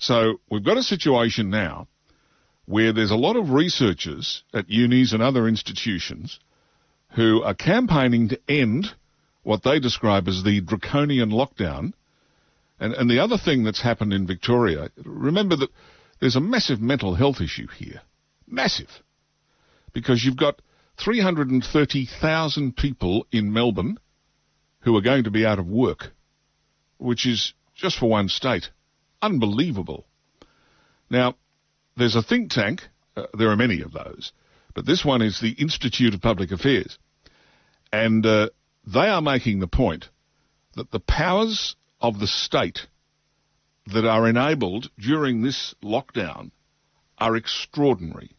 So we've got a situation now where there's a lot of researchers at unis and other institutions who are campaigning to end what they describe as the draconian lockdown. And the other thing that's happened in Victoria, remember that there's a massive mental health issue here. Massive. Because you've got 330,000 people in Melbourne who are going to be out of work, which is just for one state. Unbelievable. Now, there's a think tank, there are many of those, but this one is the Institute of Public Affairs. And they are making the point that the powers of the state that are enabled during this lockdown are extraordinary,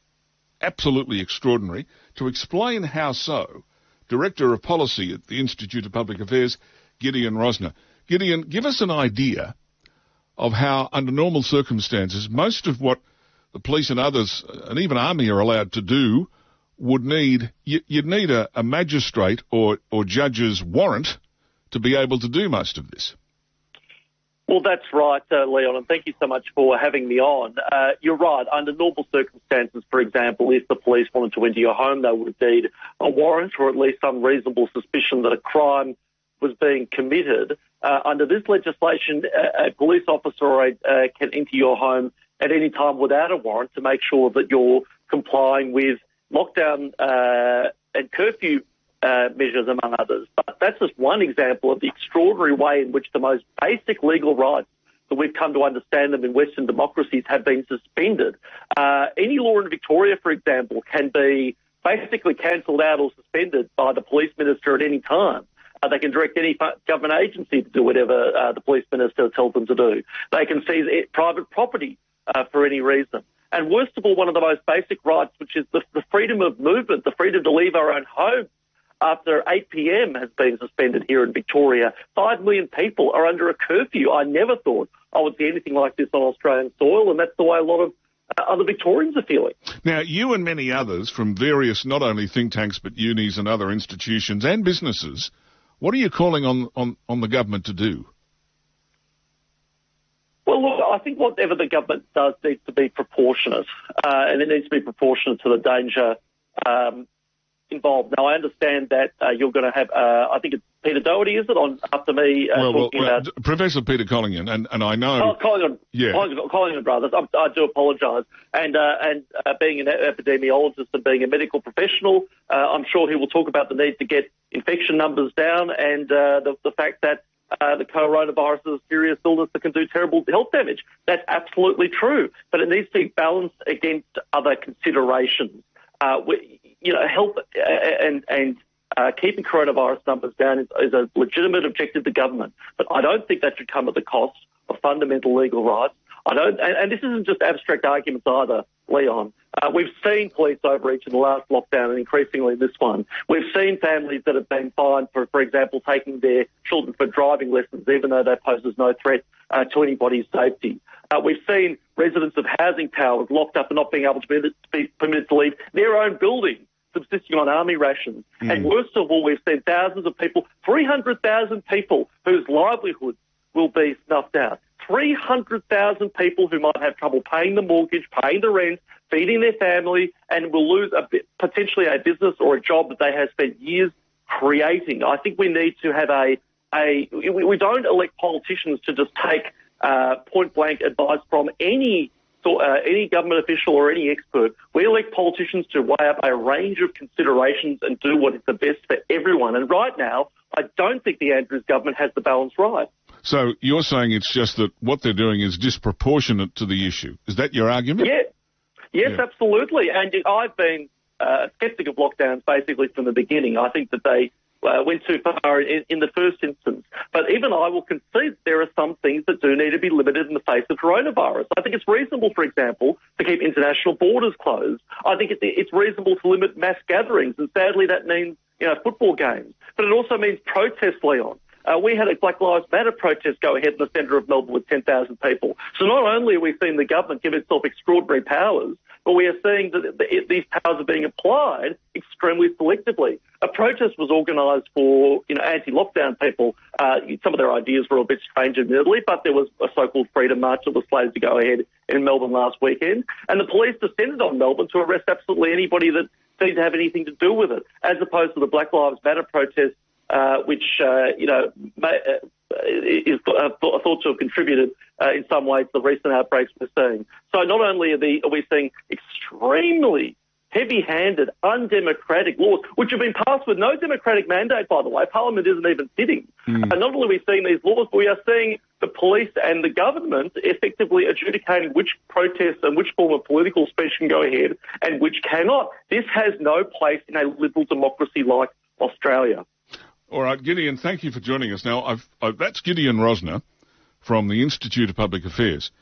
absolutely extraordinary. To explain how so, Director of Policy at the Institute of Public Affairs, Gideon Rozner. Gideon, give us an idea of how, under normal circumstances, most of what the police and others, and even Army, are allowed to do would need, you'd need a magistrate or judge's warrant to be able to do most of this. Well, that's right, Leon, and thank you so much for having me on. You're right. Under normal circumstances, for example, if the police wanted to enter your home, they would need a warrant or at least some reasonable suspicion that a crime was being committed. Under this legislation, a police officer can enter your home at any time without a warrant to make sure that you're complying with lockdown and curfew measures, among others. But that's just one example of the extraordinary way in which the most basic legal rights that we've come to understand them in Western democracies have been suspended. Any law in Victoria, for example, can be basically cancelled out or suspended by the police minister at any time. They can direct any government agency to do whatever the police minister tells them to do. They can seize private property for any reason. And worst of all, one of the most basic rights, which is the freedom of movement, the freedom to leave our own homes, after 8 p.m. has been suspended here in Victoria. 5 million people are under a curfew. I never thought I would see anything like this on Australian soil, and that's the way a lot of other Victorians are feeling. Now, you and many others from various, not only think tanks, but unis and other institutions and businesses, what are you calling on the government to do? Well, look, I think whatever the government does needs to be proportionate, and it needs to be proportionate to the danger involved. Now, I understand that you're going to have, I think it's Peter Doherty, is it, on after me talking about... Professor Peter Collingham, and I know... Collingham brothers, I do apologise. And being an epidemiologist and being a medical professional, I'm sure he will talk about the need to get infection numbers down and the fact that the coronavirus is a serious illness that can do terrible health damage. That's absolutely true, but it needs to be balanced against other considerations. Health and keeping coronavirus numbers down is a legitimate objective of the government, but I don't think that should come at the cost of fundamental legal rights. And this isn't just abstract arguments either, Leon. We've seen police overreach in the last lockdown and increasingly this one. We've seen families that have been fined for example, taking their children for driving lessons, even though that poses no threat to anybody's safety. We've seen residents of housing towers locked up and not being able to be permitted to leave their own building, subsisting on army rations. And worst of all, we've seen thousands of people, 300,000 people whose livelihoods will be snuffed out. 300,000 people who might have trouble paying the mortgage, paying the rent, feeding their family, and will lose potentially a business or a job that they have spent years creating. I think we need to have we don't elect politicians to just take point-blank advice from any government official or any expert. We elect politicians to weigh up a range of considerations and do what is the best for everyone. And right now, I don't think the Andrews government has the balance right. So you're saying it's just that what they're doing is disproportionate to the issue. Is that your argument? Yes, absolutely. And I've been a sceptic of lockdowns basically from the beginning. I think that they went too far in the first instance. But even I will concede there are some things that do need to be limited in the face of coronavirus. I think it's reasonable, for example, to keep international borders closed. I think it's reasonable to limit mass gatherings, and sadly that means football games. But it also means protests, Leon. We had a Black Lives Matter protest go ahead in the centre of Melbourne with 10,000 people. So not only are we seeing the government give itself extraordinary powers, but we are seeing that these powers are being applied extremely selectively. A protest was organised for, anti-lockdown people. Some of their ideas were a bit strange, admittedly, but there was a so-called Freedom March that was slated to go ahead in Melbourne last weekend. And the police descended on Melbourne to arrest absolutely anybody that seemed to have anything to do with it, as opposed to the Black Lives Matter protest, which, is thought to have contributed in some ways to the recent outbreaks we're seeing. So not only are we seeing extremely heavy-handed, undemocratic laws, which have been passed with no democratic mandate, by the way. Parliament isn't even sitting. And not only are we seeing these laws, but we are seeing the police and the government effectively adjudicating which protests and which form of political speech can go ahead and which cannot. This has no place in a liberal democracy like Australia. All right, Gideon, thank you for joining us. Now, that's Gideon Rozner from the Institute of Public Affairs.